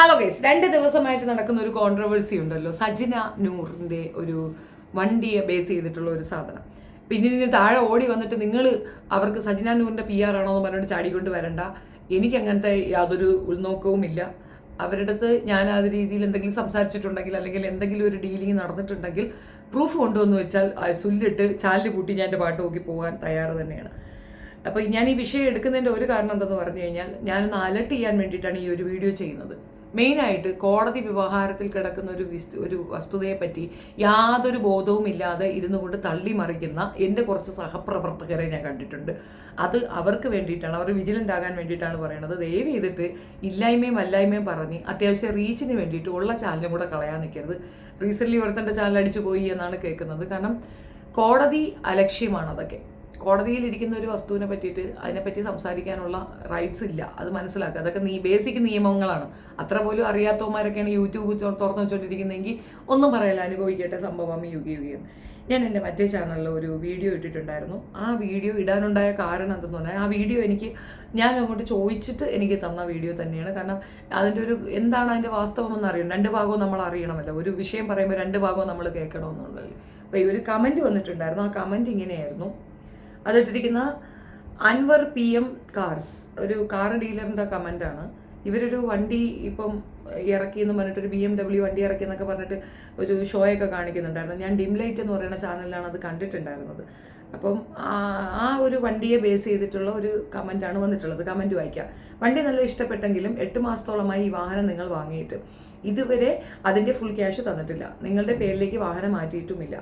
Hello guys, 2 ദിവസമായിട്ട് നടക്കുന്ന ഒരു കോൺട്രവേഴ്സി ഉണ്ടല്ലോ, സജിന നൂറിന്റെ ഒരു വണ്ടിയെ ബേസ് ചെയ്തിട്ടുള്ള ഒരു സാധനം. പിന്നെ ഇതിന് താഴെ ഓടി വന്നിട്ട് നിങ്ങൾ അവർക്ക് സജിന നൂറിന്റെ PR ആണോ എന്ന് പറഞ്ഞിട്ട് ചാടിക്കൊണ്ട് വരണ്ട. എനിക്ക് അങ്ങനത്തെ യാതൊരു ഉൾനോക്കവും ഇല്ല. അവരുടെ അടുത്ത് ഞാൻ ആ രീതിയിൽ എന്തെങ്കിലും സംസാരിച്ചിട്ടുണ്ടെങ്കിൽ അല്ലെങ്കിൽ എന്തെങ്കിലും ഒരു ഡീലിംഗ് നടന്നിട്ടുണ്ടെങ്കിൽ പ്രൂഫ് കൊണ്ടുവന്ന് വെച്ചാൽ സുല്ലിട്ട് ചാലിൽ പൂട്ടി ഞാൻ എൻ്റെ പാട്ട് നോക്കി പോകാൻ തയ്യാറ് തന്നെയാണ്. അപ്പോൾ ഞാൻ ഈ വിഷയം എടുക്കുന്നതിൻ്റെ ഒരു കാരണം എന്തെന്ന് പറഞ്ഞു കഴിഞ്ഞാൽ, ഞാനൊന്ന് അലർട്ട് ചെയ്യാൻ വേണ്ടിയിട്ടാണ് ഈ ഒരു വീഡിയോ ചെയ്യുന്നത്. മെയിനായിട്ട് കോടതി വ്യവഹാരത്തിൽ കിടക്കുന്ന ഒരു വസ്തുതയെപ്പറ്റി യാതൊരു ബോധവും ഇല്ലാതെ ഇരുന്നു കൊണ്ട് തള്ളിമറിക്കുന്ന എൻ്റെ കുറച്ച് സഹപ്രവർത്തകരെ ഞാൻ കണ്ടിട്ടുണ്ട്. അത് അവർക്ക് വേണ്ടിയിട്ടാണ്, അവർ വിജിലൻ്റ് ആകാൻ വേണ്ടിയിട്ടാണ് പറയുന്നത്. ദയവ് ചെയ്തിട്ട് ഇല്ലായ്മയും അല്ലായ്മയും പറഞ്ഞ് അത്യാവശ്യം റീച്ചിന് വേണ്ടിയിട്ട് ഉള്ള ചാനലും കൂടെ കളയാൻ നിൽക്കരുത്. റീസെൻ്റ്ലി ഒരുത്തൻ്റെ ചാനൽ അടിച്ചു പോയി എന്നാണ് കേൾക്കുന്നത്. കാരണം കോടതി അലക്ഷ്യമാണ് അതൊക്കെ. കോടതിയിൽ ഇരിക്കുന്ന ഒരു വസ്തുവിനെ പറ്റിയിട്ട് അതിനെപ്പറ്റി സംസാരിക്കാനുള്ള റൈറ്റ്സ് ഇല്ല. അത് മനസ്സിലാക്കുക. അതൊക്കെ ബേസിക് നിയമങ്ങളാണ്. അത്ര പോലും അറിയാത്തവന്മാരൊക്കെയാണ് യൂട്യൂബ് തുറന്നു വെച്ചുകൊണ്ടിരിക്കുന്നതെങ്കിൽ ഒന്നും പറയില്ല, അനുഭവിക്കട്ടെ, സംഭവം യുഗയും. ഞാൻ എൻ്റെ മറ്റേ ചാനലിൽ ഒരു വീഡിയോ ഇട്ടിട്ടുണ്ടായിരുന്നു. ആ വീഡിയോ ഇടാനുണ്ടായ കാരണം എന്തെന്ന് പറഞ്ഞാൽ, ആ വീഡിയോ ഞാൻ അങ്ങോട്ട് ചോദിച്ചിട്ട് എനിക്ക് തന്ന വീഡിയോ തന്നെയാണ്. കാരണം അതിൻ്റെ എന്താണ് അതിൻ്റെ വാസ്തവം എന്ന് അറിയണം. 2 ഭാഗവും നമ്മൾ അറിയണമല്ലോ. ഒരു വിഷയം പറയുമ്പോൾ 2 ഭാഗവും നമ്മൾ കേൾക്കണമെന്നുണ്ടല്ലോ. അപ്പോൾ ഈ ഒരു കമൻറ്റ് വന്നിട്ടുണ്ടായിരുന്നു. ആ കമൻറ്റ് ഇങ്ങനെയായിരുന്നു. അതിട്ടിരിക്കുന്ന അൻവർ PM കാർസ്, ഒരു കാർ ഡീലറിൻ്റെ കമൻ്റാണ്. ഇവരൊരു വണ്ടി ഇപ്പം ഇറക്കിയെന്ന് പറഞ്ഞിട്ട്, ഒരു BMW വണ്ടി ഇറക്കിയെന്നൊക്കെ പറഞ്ഞിട്ട് ഒരു ഷോയൊക്കെ കാണിക്കുന്നുണ്ടായിരുന്നു. ഞാൻ ഡിം ലൈറ്റ് എന്ന് പറയുന്ന ചാനലിലാണ് അത് കണ്ടിട്ടുണ്ടായിരുന്നത്. അപ്പം ആ ഒരു വണ്ടിയെ ബേസ് ചെയ്തിട്ടുള്ള ഒരു കമൻ്റാണ് വന്നിട്ടുള്ളത്. കമൻറ്റ് വായിക്കാം. വണ്ടി നല്ല ഇഷ്ടപ്പെട്ടെങ്കിലും 8 മാസത്തോളമായി ഈ വാഹനം നിങ്ങൾ വാങ്ങിയിട്ട് ഇതുവരെ അതിൻ്റെ ഫുൾ ക്യാഷ് തന്നിട്ടില്ല. നിങ്ങളുടെ പേരിലേക്ക് വാഹനം മാറ്റിയിട്ടുമില്ല.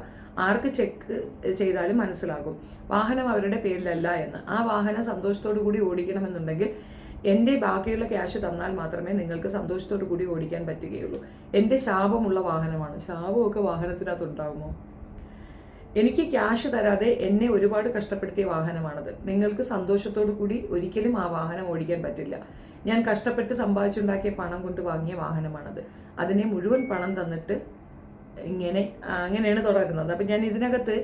ആർക്ക് ചെക്ക് ചെയ്താലും മനസ്സിലാകും വാഹനം അവരുടെ പേരിലല്ല എന്ന്. ആ വാഹനം സന്തോഷത്തോടു കൂടി ഓടിക്കണമെന്നുണ്ടെങ്കിൽ എൻ്റെ ബാക്കിയുള്ള ക്യാഷ് തന്നാൽ മാത്രമേ നിങ്ങൾക്ക് സന്തോഷത്തോടു കൂടി ഓടിക്കാൻ പറ്റുകയുള്ളൂ. എൻ്റെ ശാപമുള്ള വാഹനമാണ്. ശാപമൊക്കെ വാഹനത്തിനകത്തുണ്ടാകുമോ? എനിക്ക് ക്യാഷ് തരാതെ എന്നെ ഒരുപാട് കഷ്ടപ്പെടുത്തിയ വാഹനമാണത്. നിങ്ങൾക്ക് സന്തോഷത്തോടു കൂടി ഒരിക്കലും ആ വാഹനം ഓടിക്കാൻ പറ്റില്ല. ഞാൻ കഷ്ടപ്പെട്ട് സമ്പാദിച്ചുണ്ടാക്കിയ പണം കൊണ്ട് വാങ്ങിയ വാഹനമാണത്. അതിനെ മുഴുവൻ പണം തന്നിട്ട് അങ്ങനെയാണ് തുടരുന്നത്. അപ്പം ഞാൻ ഇതിനകത്ത്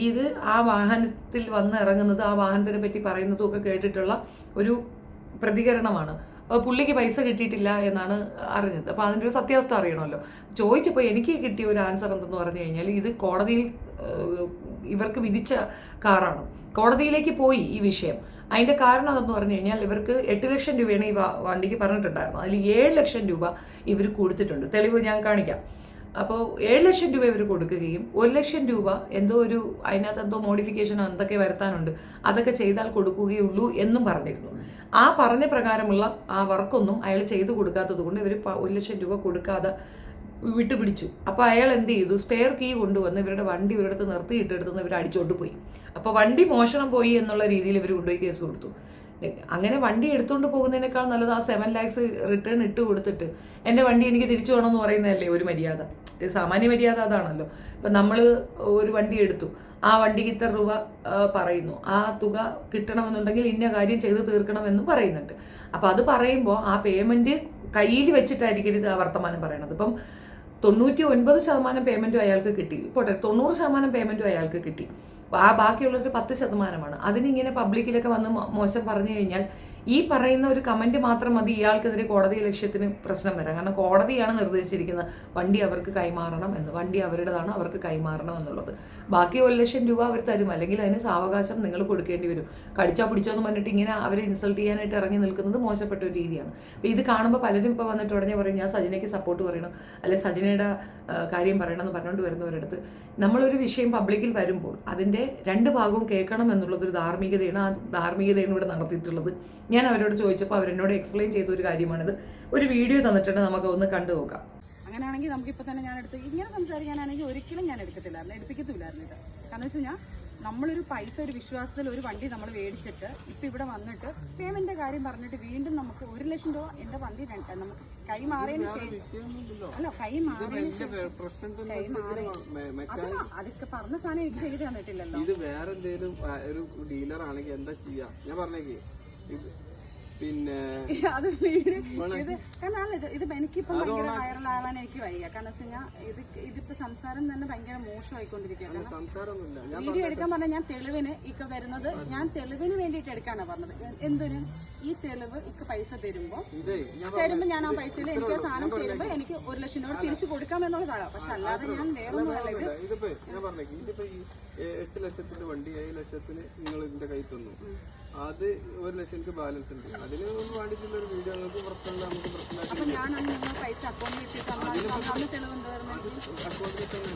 ഇത് ആ വാഹനത്തിൽ വന്ന് ഇറങ്ങുന്നത്, ആ വാഹനത്തിനെ പറ്റി പറയുന്നതും ഒക്കെ കേട്ടിട്ടുള്ള ഒരു പ്രതികരണമാണ്. പുള്ളിക്ക് പൈസ കിട്ടിയിട്ടില്ല എന്നാണ് അറിഞ്ഞത്. അപ്പോൾ അതിൻ്റെ ഒരു സത്യാവസ്ഥ അറിയണമല്ലോ. ചോദിച്ചപ്പോൾ എനിക്ക് കിട്ടിയ ഒരു ആൻസർ എന്തെന്ന് പറഞ്ഞു കഴിഞ്ഞാൽ, ഇത് കോടതിയിൽ ഇവർക്ക് വിധിച്ച കാറാണ്. കോടതിയിലേക്ക് പോയി ഈ വിഷയം. അതിൻ്റെ കാരണം അതെന്ന് പറഞ്ഞു കഴിഞ്ഞാൽ, ഇവർക്ക് 8 ലക്ഷം രൂപയാണ് ഈ വണ്ടിക്ക് പറഞ്ഞിട്ടുണ്ടായിരുന്നു. അതിൽ 7 ലക്ഷം രൂപ ഇവർ കൊടുത്തിട്ടുണ്ട്. തെളിവ് ഞാൻ കാണിക്കാം. അപ്പോൾ 7 ലക്ഷം രൂപ ഇവർ കൊടുക്കുകയും 1 ലക്ഷം രൂപ അതിനകത്ത് എന്തോ മോഡിഫിക്കേഷൻ എന്തൊക്കെ വരുത്താനുണ്ട്, അതൊക്കെ ചെയ്താൽ കൊടുക്കുകയുള്ളൂ എന്നും പറഞ്ഞിരുന്നു. ആ പറഞ്ഞ പ്രകാരമുള്ള ആ വർക്കൊന്നും അയാൾ ചെയ്തു കൊടുക്കാത്തത് കൊണ്ട് ഇവർ 1 ലക്ഷം രൂപ കൊടുക്കാതെ വിട്ടുപിടിച്ചു. അപ്പോൾ അയാൾ എന്ത് ചെയ്തു? സ്പെയർ കീ കൊണ്ടുവന്ന് ഇവരുടെ വണ്ടി ഇവരടുത്ത് നിർത്തിയിട്ടെടുത്തുനിന്ന് ഇവർ അടിച്ചോണ്ട് പോയി. അപ്പോൾ വണ്ടി മോഷണം പോയി എന്നുള്ള രീതിയിൽ ഇവർ കൊണ്ടുപോയി കേസ് കൊടുത്തു. അങ്ങനെ വണ്ടി എടുത്തുകൊണ്ട് പോകുന്നതിനേക്കാൾ നല്ലത് ആ 7 lakhs റിട്ടേൺ ഇട്ട് കൊടുത്തിട്ട് എൻ്റെ വണ്ടി എനിക്ക് തിരിച്ചു വേണമെന്ന് പറയുന്നതല്ലേ ഒരു മര്യാദ. സാമാന്യ മര്യാദ അതാണല്ലോ. ഇപ്പം നമ്മൾ ഒരു വണ്ടി എടുത്തു, ആ വണ്ടിക്ക് ഇത്ര രൂപ പറയുന്നു, ആ തുക കിട്ടണമെന്നുണ്ടെങ്കിൽ ഇന്ന കാര്യം ചെയ്ത് തീർക്കണമെന്നും പറയുന്നുണ്ട്. അപ്പോൾ അത് പറയുമ്പോൾ ആ പേയ്മെൻറ്റ് കയ്യിൽ വെച്ചിട്ടായിരിക്കും ഇത് വർത്തമാനം പറയണത്. ഇപ്പം 99% പേയ്മെൻറ്റും അയാൾക്ക് കിട്ടി, പോട്ടെ 90% പേയ്മെൻറ്റും അയാൾക്ക് കിട്ടി. ആ ബാക്കിയുള്ളൊരു 10%. അതിനിങ്ങനെ പബ്ലിക്കിലൊക്കെ വന്ന് മോശം പറഞ്ഞു കഴിഞ്ഞാൽ ഈ പറയുന്ന ഒരു കമൻറ്റ് മാത്രം മതി ഇയാൾക്കെതിരെ കോടതി ലക്ഷ്യത്തിന് പ്രശ്നം വരാം. കാരണം കോടതിയാണ് നിർദ്ദേശിച്ചിരിക്കുന്നത് വണ്ടി അവർക്ക് കൈമാറണം എന്ന്. വണ്ടി അവരുടേതാണ്, അവർക്ക് കൈമാറണം എന്നുള്ളത്. ബാക്കി 1 ലക്ഷം രൂപ അവർ തരും, അല്ലെങ്കിൽ അതിന് സാവകാശം നിങ്ങൾ കൊടുക്കേണ്ടി വരും. കടിച്ചോ പിടിച്ചോ എന്ന് പറഞ്ഞിട്ട് ഇങ്ങനെ അവരെ ഇൻസൾട്ട് ചെയ്യാനായിട്ട് ഇറങ്ങി നിൽക്കുന്നത് മോശപ്പെട്ട ഒരു രീതിയാണ്. അപ്പോൾ ഇത് കാണുമ്പോൾ പലരും ഇപ്പോൾ വന്നിട്ട് ഉടനെ പറയും ഞാൻ സജിനയ്ക്ക് സപ്പോർട്ട് പറയണം, അല്ലെങ്കിൽ സജിനയുടെ കാര്യം പറയണമെന്ന് പറഞ്ഞുകൊണ്ട് വരുന്നവരടുത്ത് നമ്മളൊരു വിഷയം പബ്ലിക്കിൽ വരുമ്പോൾ അതിൻ്റെ 2 ഭാഗവും കേൾക്കണം എന്നുള്ളതൊരു ധാർമ്മികതയാണ്. ആ ധാർമ്മികതയാണ് ഇവിടെ നടത്തിയിട്ടുള്ളത്. ഞാൻ അവരോട് ചോദിച്ചപ്പോൾ അവരെന്നോട് എക്സ്പ്ലെയിൻ ചെയ്ത ഒരു കാര്യമാണിത്. ഒരു വീഡിയോ തന്നിട്ടുണ്ട്, നമുക്ക് ഒന്ന് കണ്ടു നോക്കാം. അങ്ങനെയാണെങ്കിൽ നമുക്കിപ്പോൾ തന്നെ ഞാൻ എടുത്ത് ഇങ്ങനെ സംസാരിക്കാനാണെങ്കിൽ ഒരിക്കലും ഞാൻ എടുക്കത്തില്ലായിരുന്നു, എടുപ്പിക്കത്തില്ലായിരുന്നു ഇത്. കാരണം വെച്ച് കഴിഞ്ഞാൽ നമ്മളൊരു പൈസ, ഒരു വിശ്വാസത്തിൽ ഒരു വണ്ടി നമ്മൾ മേടിച്ചിട്ട് ഇപ്പം ഇവിടെ വന്നിട്ട് പേയ്മെന്റിന്റെ കാര്യം പറഞ്ഞിട്ട് വീണ്ടും നമുക്ക് 1 ലക്ഷം രൂപ എൻ്റെ വണ്ടി നമുക്ക് കൈമാറിയതിന് അല്ല അതൊക്കെ പറഞ്ഞ സാധനം എനിക്ക് ചെയ്ത് തന്നിട്ടില്ലല്ലോ. ഇത് വേറെ എന്തെങ്കിലും ഒരു ഡീലർ ആണെങ്കിൽ എന്താ ചെയ്യാ? ഞാൻ പറഞ്ഞേക്ക് പിന്നെ അത് കാരണം ഇത് എനിക്കിപ്പോ ഭയങ്കര വൈറലാവാൻ എനിക്ക് വയ്യ. കാരണം വെച്ച് കഴിഞ്ഞാൽ ഇതിപ്പോ സംസാരം തന്നെ ഭയങ്കര മോശമായിക്കൊണ്ടിരിക്കുകയാണ്. വീഡിയോ എടുക്കാൻ പറഞ്ഞാൽ ഞാൻ തെളിവിന് വരുന്നത്, ഞാൻ തെളിവിന് വേണ്ടിയിട്ട് എടുക്കാനാണ് പറഞ്ഞത്. എന്തിന് ഈ തെളിവ് ഇക്ക് പൈസ തരുമ്പോ ഇതേ ഞാൻ ഞാൻ ആ പൈസയിൽ എനിക്ക് ആ സാധനം ചെയ്യുമ്പോ എനിക്ക് 1 ലക്ഷം രൂപ തിരിച്ചു കൊടുക്കാമെന്നുള്ളതാണ്. പക്ഷെ അല്ലാതെ ഞാൻ വേറെ ഒന്നുമല്ല. ഇതിപ്പോ ഞാൻ പറഞ്ഞേക്ക് ഇതിപ്പോ ഈ 8 ലക്ഷത്തിന്റെ വണ്ടി 7 ലക്ഷത്തിന് നിങ്ങൾ ഇതിന്റെ കൈ തന്നു. അത് 1 ലക്ഷം എനിക്ക് ബാലൻസ് ഉണ്ട്. അതിന് വേണ്ടിയിട്ടുള്ള ഒരു വീഡിയോ നിങ്ങൾക്ക് പ്രശ്നമില്ല, നമുക്ക് പ്രശ്നമില്ല. അപ്പൊ ഞാനന്ന് നിങ്ങൾ പൈസ അക്കൗണ്ടിൽ ഇട്ടിട്ട് അന്ന് തെളിവ് എന്തായിരുന്നു? അക്കൗണ്ടിൽ തന്നെ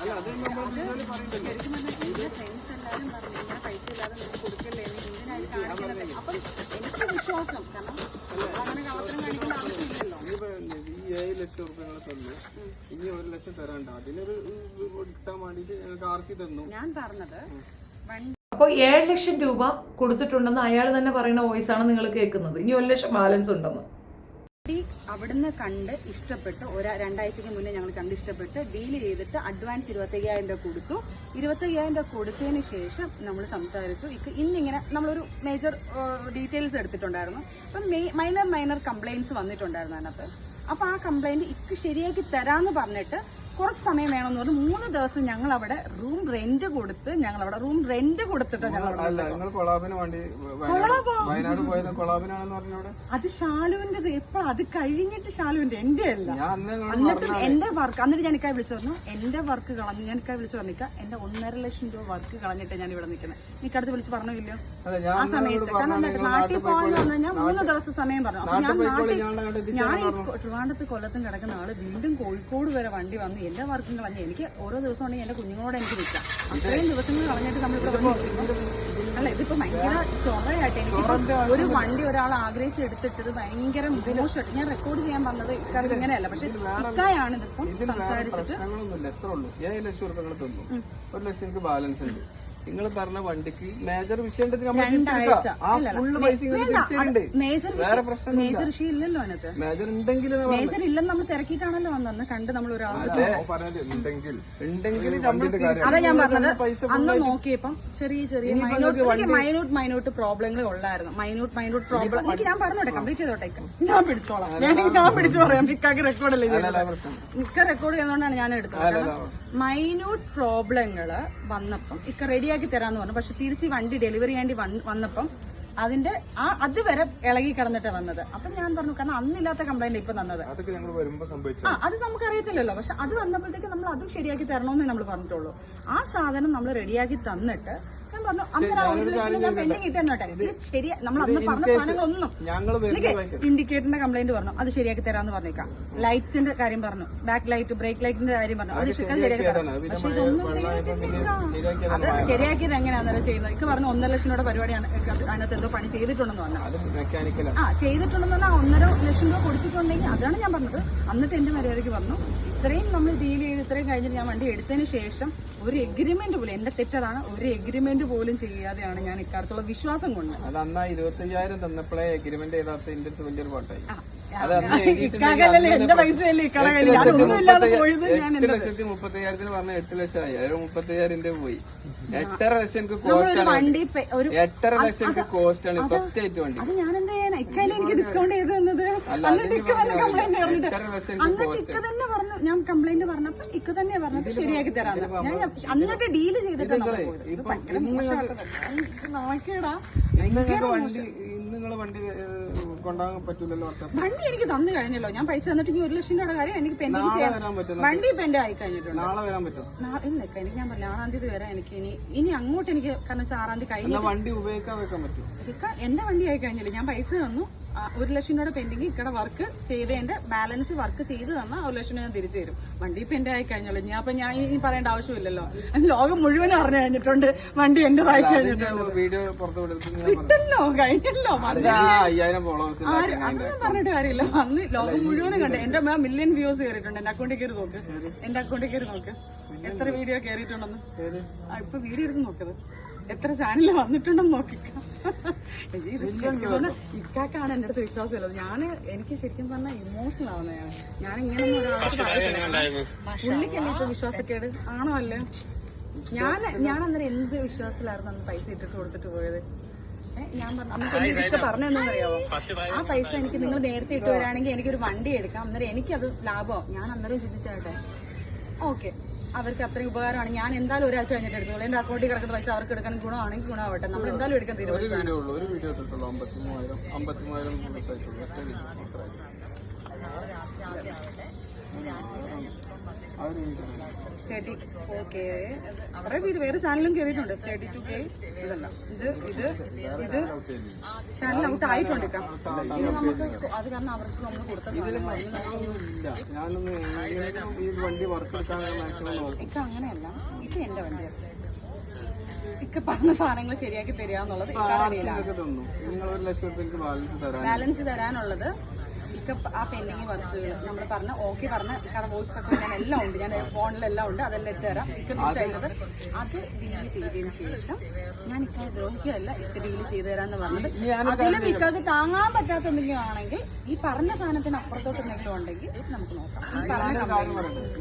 അല്ല അത് നമ്മൾ വീഡിയോയിൽ പറയുന്നില്ല. ശരിക്കും പറഞ്ഞാൽ എന്റെ ഫ്രണ്ട്സ് എല്ലാവരും പറഞ്ഞു ഇങ്ങനെ പൈസ ഇല്ലാതെ നിങ്ങൾ കൊടുക്കല്ലേ, നീ എന്തിനായി കാണിക്കുന്നത്? അപ്പം എനിക്ക് വിശ്വാസം, കാരണം അങ്ങനെ കള്ളത്തരം കാണിക്കേണ്ട ആവശ്യമില്ലല്ലോ. ഇനിയിപ്പോ ഈ 7 ലക്ഷം റുപ്യ നിങ്ങൾ തന്നു, ഇനി 1 ലക്ഷം തരാണ്ട് അതിനൊരു കിട്ടാൻ വേണ്ടിട്ട് ഞങ്ങൾക്ക് ആർക്കി തന്നു. ഞാൻ പറഞ്ഞത് വണ്ടി അപ്പോൾ 7 ലക്ഷം രൂപ കൊടുത്തിട്ടുണ്ടെന്ന് അയാൾ തന്നെ പറയുന്ന വോയിസ് ആണ് നിങ്ങൾ കേൾക്കുന്നത്. ഇനി 1 ലക്ഷം ബാലൻസ് ഉണ്ടെന്ന് അവിടുന്ന് കണ്ട് ഇഷ്ടപ്പെട്ട് 2 ആഴ്ചക്ക് മുന്നേ ഞങ്ങൾ കണ്ട് ഇഷ്ടപ്പെട്ട് ഡീൽ ചെയ്തിട്ട് അഡ്വാൻസ് 25,000 രൂപ കൊടുത്തു. 25,000 രൂപ കൊടുത്തതിന് ശേഷം നമ്മൾ സംസാരിച്ചു. ഇന്നിങ്ങനെ നമ്മളൊരു മേജർ ഡീറ്റെയിൽസ് എടുത്തിട്ടുണ്ടായിരുന്നു. അപ്പം മൈനർ കംപ്ലൈന്റ്സ് വന്നിട്ടുണ്ടായിരുന്നു അതിനകത്ത്. അപ്പൊ ആ കംപ്ലൈന്റ് ഇക്ക് ശരിയാക്കി തരാന്ന് പറഞ്ഞിട്ട് കുറച്ച് സമയം വേണമെന്ന് പറഞ്ഞു 3 ദിവസം ഞങ്ങൾ അവിടെ റൂം റെന്റ് കൊടുത്തിട്ട് ഞങ്ങൾ നിങ്ങൾ കൊളാബിന് വേണ്ടി വയനാട് പോയത് കൊളാബിനാണെന്ന് പറഞ്ഞോടെ അത് ഷാലുവിന്റെ എപ്പോഴും അത് കഴിഞ്ഞിട്ട് ഷാലുവിന്റെ എന്റെ അല്ല. ഞാൻ എന്നിട്ട് എന്റെ വർക്ക് എന്നിട്ട് ഞാൻ ഇക്കായി വിളിച്ചു പറഞ്ഞു എന്റെ വർക്ക് കളഞ്ഞു. ഞാൻ ഇക്കായി വിളിച്ചു പറഞ്ഞിക്ക എന്റെ 1.5 ലക്ഷം രൂപ വർക്ക് കളഞ്ഞിട്ട് ഞാൻ ഇവിടെ നിൽക്കുന്നത്. നിക്കടുത്ത് വിളിച്ച് പറഞ്ഞില്ലോ ആ സമയത്ത്. കാരണം എന്നിട്ട് നാട്ടിൽ പോകാന്ന് പറഞ്ഞു കഴിഞ്ഞാൽ 3 ദിവസം സമയം പറഞ്ഞു. അപ്പൊ ഞാൻ ട്രിവാൻഡ്രത്ത് കൊല്ലത്തും കിടക്കുന്ന ആള് വീണ്ടും കോഴിക്കോട് വരെ വണ്ടി വന്ന് എന്റെ വർക്കും കളഞ്ഞ് എനിക്ക് ഓരോ ദിവസം ഉണ്ടെങ്കിൽ എന്റെ കുഞ്ഞുങ്ങളോട് എനിക്ക് നിൽക്കാം. അത്രയും ദിവസങ്ങൾ കളഞ്ഞിട്ട് നമ്മളിവിടെ വന്നിരിക്കുന്നു. അല്ല ഇതിപ്പോ ഭയങ്കര ചൊറയായിട്ട് എനിക്ക് ഒരു വണ്ടി ഒരാൾ ആഗ്രഹിച്ചെടുത്തിട്ടത് ഭയങ്കര മോശമായിട്ട് ഞാൻ റെക്കോർഡ് ചെയ്യാൻ പറഞ്ഞത് ഇക്കാര്യം ഇങ്ങനെയല്ല. പക്ഷെ ഇക്കായാണ് ഇതിപ്പം സംസാരിച്ചിട്ട് പ്രശ്നങ്ങളൊന്നുമില്ല. എത്ര ഉള്ളൂ 7 ലക്ഷം റുപ്യ നിങ്ങൾ തന്നു, 1 ലക്ഷം എനിക്ക് ബാലൻസ് ഉണ്ട്. നിങ്ങൾ പറഞ്ഞ വണ്ടിക്ക് മേജർ വിഷയം വേറെ പ്രശ്നം മേജർ വിഷയം ഇല്ലല്ലോ അതിനകത്ത്. മേജർ ഉണ്ടെങ്കിൽ മേജർ ഇല്ലെന്ന് നമ്മൾ തിരക്കിയിട്ടാണല്ലോ വന്നത്. കണ്ട് നമ്മൾ ഒരാളെ ഉണ്ടെങ്കിൽ അതാ ഞാൻ പറഞ്ഞത്. അന്ന് നോക്കിയപ്പം ചെറിയ മൈന്യൂട്ട് പ്രോബ്ലങ്ങൾ ഉള്ളായിരുന്നു. മൈന്യൂട്ട് പ്രോബ്ലം എനിക്ക് ഞാൻ പറഞ്ഞോട്ടെ, കംപ്ലീറ്റ് ചെയ്തോട്ടെ. ഞാൻ പിടിച്ചോളാം, ഞാൻ പിടിച്ചു പറയാം. മിക്കാക്ക് റെക്കോർഡല്ലേ, മിക്ക റെക്കോർഡ് ചെയ്യുന്നതുകൊണ്ടാണ് ഞാൻ എടുത്തത്. മൈന്യൂട്ട് പ്രോബ്ലങ്ങള് വന്നപ്പം ഇക്ക റെഡിയാക്കി തരാന്ന് പറഞ്ഞു. പക്ഷെ തിരിച്ച് വണ്ടി ഡെലിവറി ചെയ്യേണ്ടി വന്നപ്പം അതിന്റെ അതുവരെ ഇളകി കിടന്നിട്ട് വന്നത്. അപ്പൊ ഞാൻ പറഞ്ഞു, കാരണം അന്നില്ലാത്ത കംപ്ലൈന്റ് ഇപ്പൊ തന്നത്. അത് നമുക്ക് അറിയത്തില്ലല്ലോ. പക്ഷെ അത് വന്നപ്പോഴത്തേക്ക് നമ്മൾ അതും ശരിയാക്കി തരണമെന്നേ നമ്മൾ പറഞ്ഞിട്ടുള്ളൂ. ആ സാധനം നമ്മൾ റെഡിയാക്കി തന്നിട്ട് ഞാൻ പറഞ്ഞു അന്നേരം 1 ലക്ഷം ഞാൻ പെൻഡിങ് ഇട്ടെന്നോട്ടെ. ഇത് ശരിയാ, നമ്മൾ അന്ന് പറഞ്ഞ സാധനങ്ങളൊന്നും ഇൻഡിക്കേറ്ററിന്റെ കംപ്ലൈന്റ് പറഞ്ഞു, അത് ശരിയാക്കി തരാന്ന് പറഞ്ഞേക്കാം. ലൈറ്റ്സിന്റെ കാര്യം പറഞ്ഞു, ബാക്ക് ലൈറ്റ് ബ്രേക്ക് ലൈറ്റിന്റെ കാര്യം പറഞ്ഞു, അത് ശരിയാക്കി തരാം. പക്ഷെ ഇതൊന്നും അത് ശരിയാക്കിയത് എങ്ങനെയാണെന്നല്ല ചെയ്യുന്നത്. എനിക്ക് പറഞ്ഞു 1.5 ലക്ഷം രൂപയുടെ പരിപാടിയാണ്, അതിനകത്ത് എന്തോ പണി ചെയ്തിട്ടുണ്ടെന്ന് പറഞ്ഞു. ചെയ്തിട്ടുണ്ടെന്ന് പറഞ്ഞാൽ 1.5 ലക്ഷം രൂപ കൊടുത്തിട്ടുണ്ടെങ്കിൽ അതാണ് ഞാൻ പറഞ്ഞത്. എന്നിട്ട് എന്റെ മര്യാദയ്ക്ക് പറഞ്ഞു ഇത്രയും നമ്മൾ ഡീൽ ചെയ്ത് ഇത്രയും കഴിഞ്ഞിട്ട് ഞാൻ വണ്ടി എടുത്തതിന് ശേഷം ഒരു എഗ്രിമെന്റ് പോലും, എന്റെ തെറ്റതാണ്, ഒരു എഗ്രിമെന്റ് പോലും ചെയ്യാതെയാണ് ഞാൻ ഇക്കാലത്തുള്ള വിശ്വാസം കൊണ്ട്. അത് അന്നാ 25,000 തന്നപ്പോഴേ എഗ്രിമെന്റ് ചെയ്താത്ത എന്റെ അടുത്ത് വലിയൊരു കോട്ടായി. എന്റെ പൈസയല്ലേ ഇക്കട കഴിഞ്ഞു, അതൊന്നും ഇല്ലാതെ പോയത്. ഞാൻ 8,30,000 പറഞ്ഞ 8 ലക്ഷമായി. 30,000 പോയി. 8.5 ലക്ഷം എനിക്ക് കോസ്റ്റ് വണ്ടി 8.5 ലക്ഷം എനിക്ക് കോസ്റ്റ് ആണ് സത്യമായിട്ട് വണ്ടി. അത് ഞാൻ എന്താ ചെയ്യാനാ? ഇക്കയില് എനിക്ക് ഡിസ്കൗണ്ട് ചെയ്ത് തന്നത്. എന്നിട്ട് ഇക്ക തന്നെ കംപ്ലൈന്റ് പറഞ്ഞിട്ട് എന്നിട്ട് ഇക്ക തന്നെ പറഞ്ഞു, ഞാൻ കംപ്ലൈന്റ് പറഞ്ഞപ്പോ ഇക്ക തന്നെ പറഞ്ഞത് ശരിയാക്കി തരാന്ന്. ഞാൻ എന്നിട്ട് ഡീല് ചെയ്തിട്ട് നോക്കേടാ. വണ്ടി കൊണ്ടുപോകാൻ പറ്റൂലല്ലോ. വണ്ടി എനിക്ക് തന്നു കഴിഞ്ഞല്ലോ. ഞാൻ പൈസ തന്നിട്ട് 1 ലക്ഷം രൂപയുടെ കാര്യം എനിക്ക് പെൻഡിങ് ചെയ്യാൻ. വണ്ടി പെൻഡ് ആയി കഴിഞ്ഞിട്ടുണ്ട്. നാളെ വരാൻ പറ്റും? ഇല്ല, എനിക്ക് ഞാൻ പറഞ്ഞു 6-ാം തീയതി വരാം. എനിക്ക് ഇനി അങ്ങോട്ട് എനിക്ക് കാരണം 6-ാം തീയതി കഴിഞ്ഞു വണ്ടി ഉപയോഗിക്കാൻ വെക്കാൻ പറ്റും. എന്റെ വണ്ടി ആയി കഴിഞ്ഞില്ല. ഞാൻ പൈസ തന്നു, 1 ലക്ഷം രൂപയുടെ പെൻഡിങ് ഇക്കടെ വർക്ക് ചെയ്തതിന്റെ ബാലൻസ് വർക്ക് ചെയ്ത് തന്നാൽ 1 ലക്ഷം രൂപ ഞാൻ തിരിച്ചു തരും. വണ്ടി ഇപ്പൊ എന്റെ ആയി കഴിഞ്ഞല്ലോ. ഞാൻ അപ്പൊ ഞാൻ ഈ പറയേണ്ട ആവശ്യമില്ലല്ലോ. ലോകം മുഴുവൻ അറിഞ്ഞു കഴിഞ്ഞിട്ടുണ്ട് വണ്ടി എന്റെ ആയി കഴിഞ്ഞിട്ടുണ്ട്. വീഡിയോ കിട്ടല്ലോ, കഴിഞ്ഞല്ലോ. 5000 ഫോളോവേഴ്സ് അതൊന്നും പറഞ്ഞിട്ട് കാര്യമില്ല. അന്ന് ലോകം മുഴുവനും കണ്ടു. എന്റെ 1 മില്യൺ വ്യൂസ് കയറിയിട്ടുണ്ട്. എന്റെ അക്കൗണ്ടിൽ കയറി നോക്ക്, എന്റെ അക്കൗണ്ടിൽ കയറി നോക്ക് എത്ര വീഡിയോ കയറിയിട്ടുണ്ടെന്ന്. ഇപ്പൊ വീഡിയോ എടുത്ത് നോക്കത് എത്ര ചാനലിൽ വന്നിട്ടുണ്ടെന്ന് നോക്കിക്കാം. ഇക്കാക്കാണ് എന്റെ അടുത്ത് വിശ്വാസമുള്ളത്. എനിക്ക് ശരിക്കും പറഞ്ഞാൽ ഇമോഷണൽ ആവുന്നതാണ്. ഞാൻ ഇങ്ങനൊന്നും ഒരാളെ പുള്ളിക്കല്ലേ ഇപ്പൊ വിശ്വാസക്കേട് ആണോ അല്ലേ? ഞാൻ അന്നേരം എന്ത് വിശ്വാസത്തിലായിരുന്നു അന്ന് പൈസ ഇട്ടിട്ട് കൊടുത്തിട്ട് പോയത്? ഞാൻ പറഞ്ഞെന്നറിയാവോ, ആ പൈസ എനിക്ക് നിങ്ങൾ നേരത്തെ ഇട്ട് വരാണെങ്കിൽ എനിക്കൊരു വണ്ടി എടുക്കാം, അന്നേരം എനിക്കത് ലാഭമാവും. ഞാൻ അന്നേരം ചിന്തിച്ചാട്ടെ ഓക്കെ അവർക്ക് അത്രയും ഉപകാരമാണ്. ഞാൻ എന്തായാലും ഒരാഴ്ച കഴിഞ്ഞിട്ട് എടുക്കുള്ളൂ. എന്റെ അക്കൗണ്ടിൽ കിടക്കുന്ന പൈസ അവർക്ക് എടുക്കാൻ ഗുണമാണെങ്കിൽ ഗുണമാവട്ടെ. നമ്മൾ എന്തായാലും എടുക്കാൻ തീരുമാനിച്ചു. ഒരു വീഡിയോ ഇട്ടിട്ടുള്ളൂ 53,000 $34K. കുറെ പേര് വേറെ ചാനലും കയറിയിട്ടുണ്ട്. 32K ഇതല്ല. ഇത് ചാനൽ ഔട്ട് ആയിട്ടുണ്ട്. ഇനി നമുക്ക് അത് കാരണം അവർക്ക് നമ്മൾ കൊടുത്ത ഇക്ക അങ്ങനെയല്ല. ഇക്ക എന്റെ വണ്ടിയാണ്. ഇക്ക പറഞ്ഞ സാധനങ്ങൾ ശരിയാക്കി തരിക എന്നുള്ളത് ബാലൻസ് തരാനുള്ളത്. ഇക്ക ആ പെൻഡിങ് വർക്കുകൾ നമ്മൾ പറഞ്ഞ ഓക്കെ പറഞ്ഞ കാരണം വോയിസ് ഒക്കെ ഞാൻ എല്ലാം ഉണ്ട്. ഞാൻ ഫോണിലെല്ലാം ഉണ്ട്. അതെല്ലാം ഇട്ട് തരാം. ഇക്ക തിരിച്ചയച്ചത് അത് ഡീൽ ചെയ്തതിന് ശേഷം ഞാൻ ഇക്ക ദ്രോഹിക്കുകയല്ല. ഇക്ക ഡീൽ ചെയ്തു തരാന്ന് പറഞ്ഞത്. അതിലും ഇക്കക്ക് താങ്ങാൻ പറ്റാത്ത എന്തെങ്കിലും ആണെങ്കിൽ ഈ പറഞ്ഞ സാധനത്തിന് അപ്പുറത്തോട്ട് എന്തെങ്കിലും ഉണ്ടെങ്കിൽ നമുക്ക് നോക്കാം.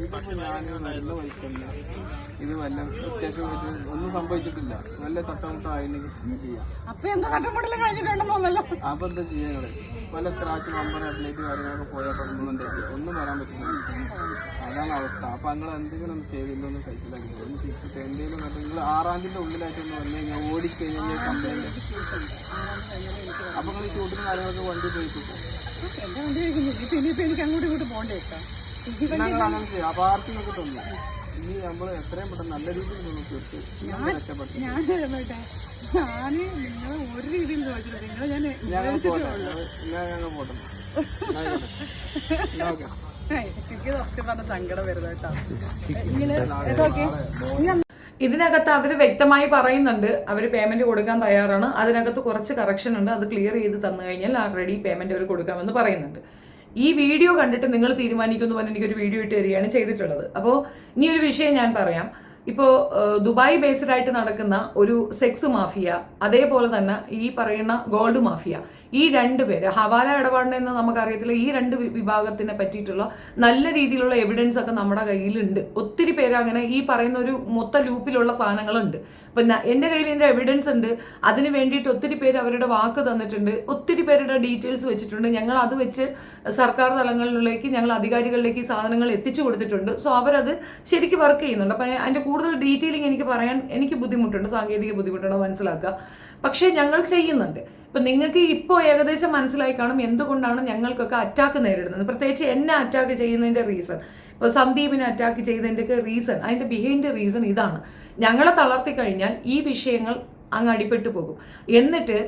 ഈ പറഞ്ഞ ഇത് വല്ല അത്യാവശ്യം ഒന്നും സംഭവിച്ചിട്ടില്ല. നല്ല തട്ടമുട്ടായിരുന്നെങ്കിൽ ചെയ്യാം. അപ്പൊ എന്താ തട്ടമുട്ടല് കഴിഞ്ഞിട്ടുണ്ടെന്നല്ലോ. അപ്പൊ എന്താ ചെയ്യാങ്ങള് പല സ്ക്രാച്ച് നമ്പർ അപ്ഡേറ്റ് കാര്യങ്ങളൊക്കെ പോയാൽ തുടങ്ങുന്നുണ്ടെങ്കിൽ ഒന്നും വരാൻ പറ്റില്ല. അതാണ് അവസ്ഥ. അപ്പൊ നിങ്ങൾ എന്തെങ്കിലും ഒന്ന് ചെയ്തില്ലൊന്ന് കഴിച്ചില്ലാക്കി ഒന്ന് തിരിച്ചിട്ട് എന്തെങ്കിലും നിങ്ങൾ 6-ാം തീയതിന്റെ ഉള്ളിലായിട്ടൊന്ന് വന്നു കഴിഞ്ഞാൽ ഓടിക്കഴിഞ്ഞാൽ കംപ്ലൈന്റ്. അപ്പൊ നിങ്ങൾ ഷൂട്ടിന് കാര്യങ്ങളൊക്കെ വണ്ടി പോയിട്ടില്ല. എന്റെ വണ്ടി കഴിക്കുന്നില്ല. ഇനിയിപ്പോ എനിക്ക് അങ്ങോട്ടും ഇങ്ങോട്ട് പോകേണ്ടി വെക്കാം. ഞങ്ങൾ അനൗൺസ് ചെയ്യാം. അപ്പൊ ആർക്കൊക്കെ തന്നു ഇനി നമ്മൾ എത്രയും പെട്ടെന്ന് നല്ല രീതിയിൽ നിന്ന് തീർത്ത് രക്ഷപ്പെട്ടു. ഞാൻ നിങ്ങൾ ഒരു രീതിയിൽ ചോദിച്ചിട്ട് ഞങ്ങൾ പോട്ടെ. എനിക്ക് സത്യം പറഞ്ഞ സങ്കടം വരുന്നത് കേട്ടോ. ഇതിനകത്ത് അവർ വ്യക്തമായി പറയുന്നുണ്ട് അവർ പേയ്മെന്റ് കൊടുക്കാൻ തയ്യാറാണ്. അതിനകത്ത് കുറച്ച് കറക്ഷൻ ഉണ്ട്. അത് ക്ലിയർ ചെയ്ത് തന്നു കഴിഞ്ഞാൽ ആൾറെഡി പേയ്മെന്റ് അവർ കൊടുക്കാമെന്ന് പറയുന്നുണ്ട്. ഈ വീഡിയോ കണ്ടിട്ട് നിങ്ങൾ തീരുമാനിക്കുമെന്ന് പറഞ്ഞ് എനിക്കൊരു വീഡിയോ ഇട്ട് തരികയാണ് ചെയ്തിട്ടുള്ളത്. അപ്പോൾ ഇനി ഒരു വിഷയം ഞാൻ പറയാം. ഇപ്പോൾ ദുബായ് ബേസ്ഡ് ആയിട്ട് നടക്കുന്ന ഒരു സെക്സ് മാഫിയ, അതേപോലെ തന്നെ ഈ പറയുന്ന ഗോൾഡ് മാഫിയ, ഈ രണ്ടുപേര് ഹവാല ഇടപാടിനെന്ന് നമുക്കറിയത്തില്ല. ഈ രണ്ട് വിഭാഗത്തിനെ പറ്റിയിട്ടുള്ള നല്ല രീതിയിലുള്ള എവിഡൻസ് ഒക്കെ നമ്മുടെ കയ്യിലുണ്ട്. ഒത്തിരി പേര് അങ്ങനെ ഈ പറയുന്ന ഒരു മൊത്ത ലൂപ്പിലുള്ള സാധനങ്ങളുണ്ട്. അപ്പം എൻ്റെ കയ്യിൽ എൻ്റെ എവിഡൻസ് ഉണ്ട്. അതിന് വേണ്ടിയിട്ട് ഒത്തിരി പേര് അവരുടെ വാക്ക് തന്നിട്ടുണ്ട്. ഒത്തിരി പേരുടെ ഡീറ്റെയിൽസ് വെച്ചിട്ടുണ്ട്. ഞങ്ങൾ അത് വെച്ച് സർക്കാർ തലങ്ങളിലേക്ക് ഞങ്ങൾ അധികാരികളിലേക്ക് സാധനങ്ങൾ എത്തിച്ചു കൊടുത്തിട്ടുണ്ട്. സോ അവരത് ശരിക്കും വർക്ക് ചെയ്യുന്നുണ്ട്. അപ്പം അതിൻ്റെ കൂടുതൽ ഡീറ്റെയിലിംഗ് എനിക്ക് പറയാൻ എനിക്ക് ബുദ്ധിമുട്ടുണ്ട്, സാങ്കേതിക ബുദ്ധിമുട്ടുണ്ട്, മനസ്സിലാക്കുക. പക്ഷേ ഞങ്ങൾ ചെയ്യുന്നുണ്ട്. ഇപ്പം നിങ്ങൾക്ക് ഇപ്പോൾ ഏകദേശം മനസ്സിലായി കാണും എന്തുകൊണ്ടാണ് ഞങ്ങൾക്കൊക്കെ അറ്റാക്ക് നേരിടുന്നത്. പ്രത്യേകിച്ച് എന്നെ അറ്റാക്ക് ചെയ്യുന്നതിൻ്റെ റീസൺ, ഇപ്പോൾ സന്ദീപിനെ അറ്റാക്ക് ചെയ്തതിൻ്റെയൊക്കെ റീസൺ, അതിൻ്റെ ബിഹൈൻഡ് റീസൺ ഇതാണ്. ഞങ്ങളെ തളർത്തി കഴിഞ്ഞാൽ ഈ വിഷയങ്ങൾ അങ്ങ് അടിപ്പെട്ടു പോകും. എന്നിട്ട്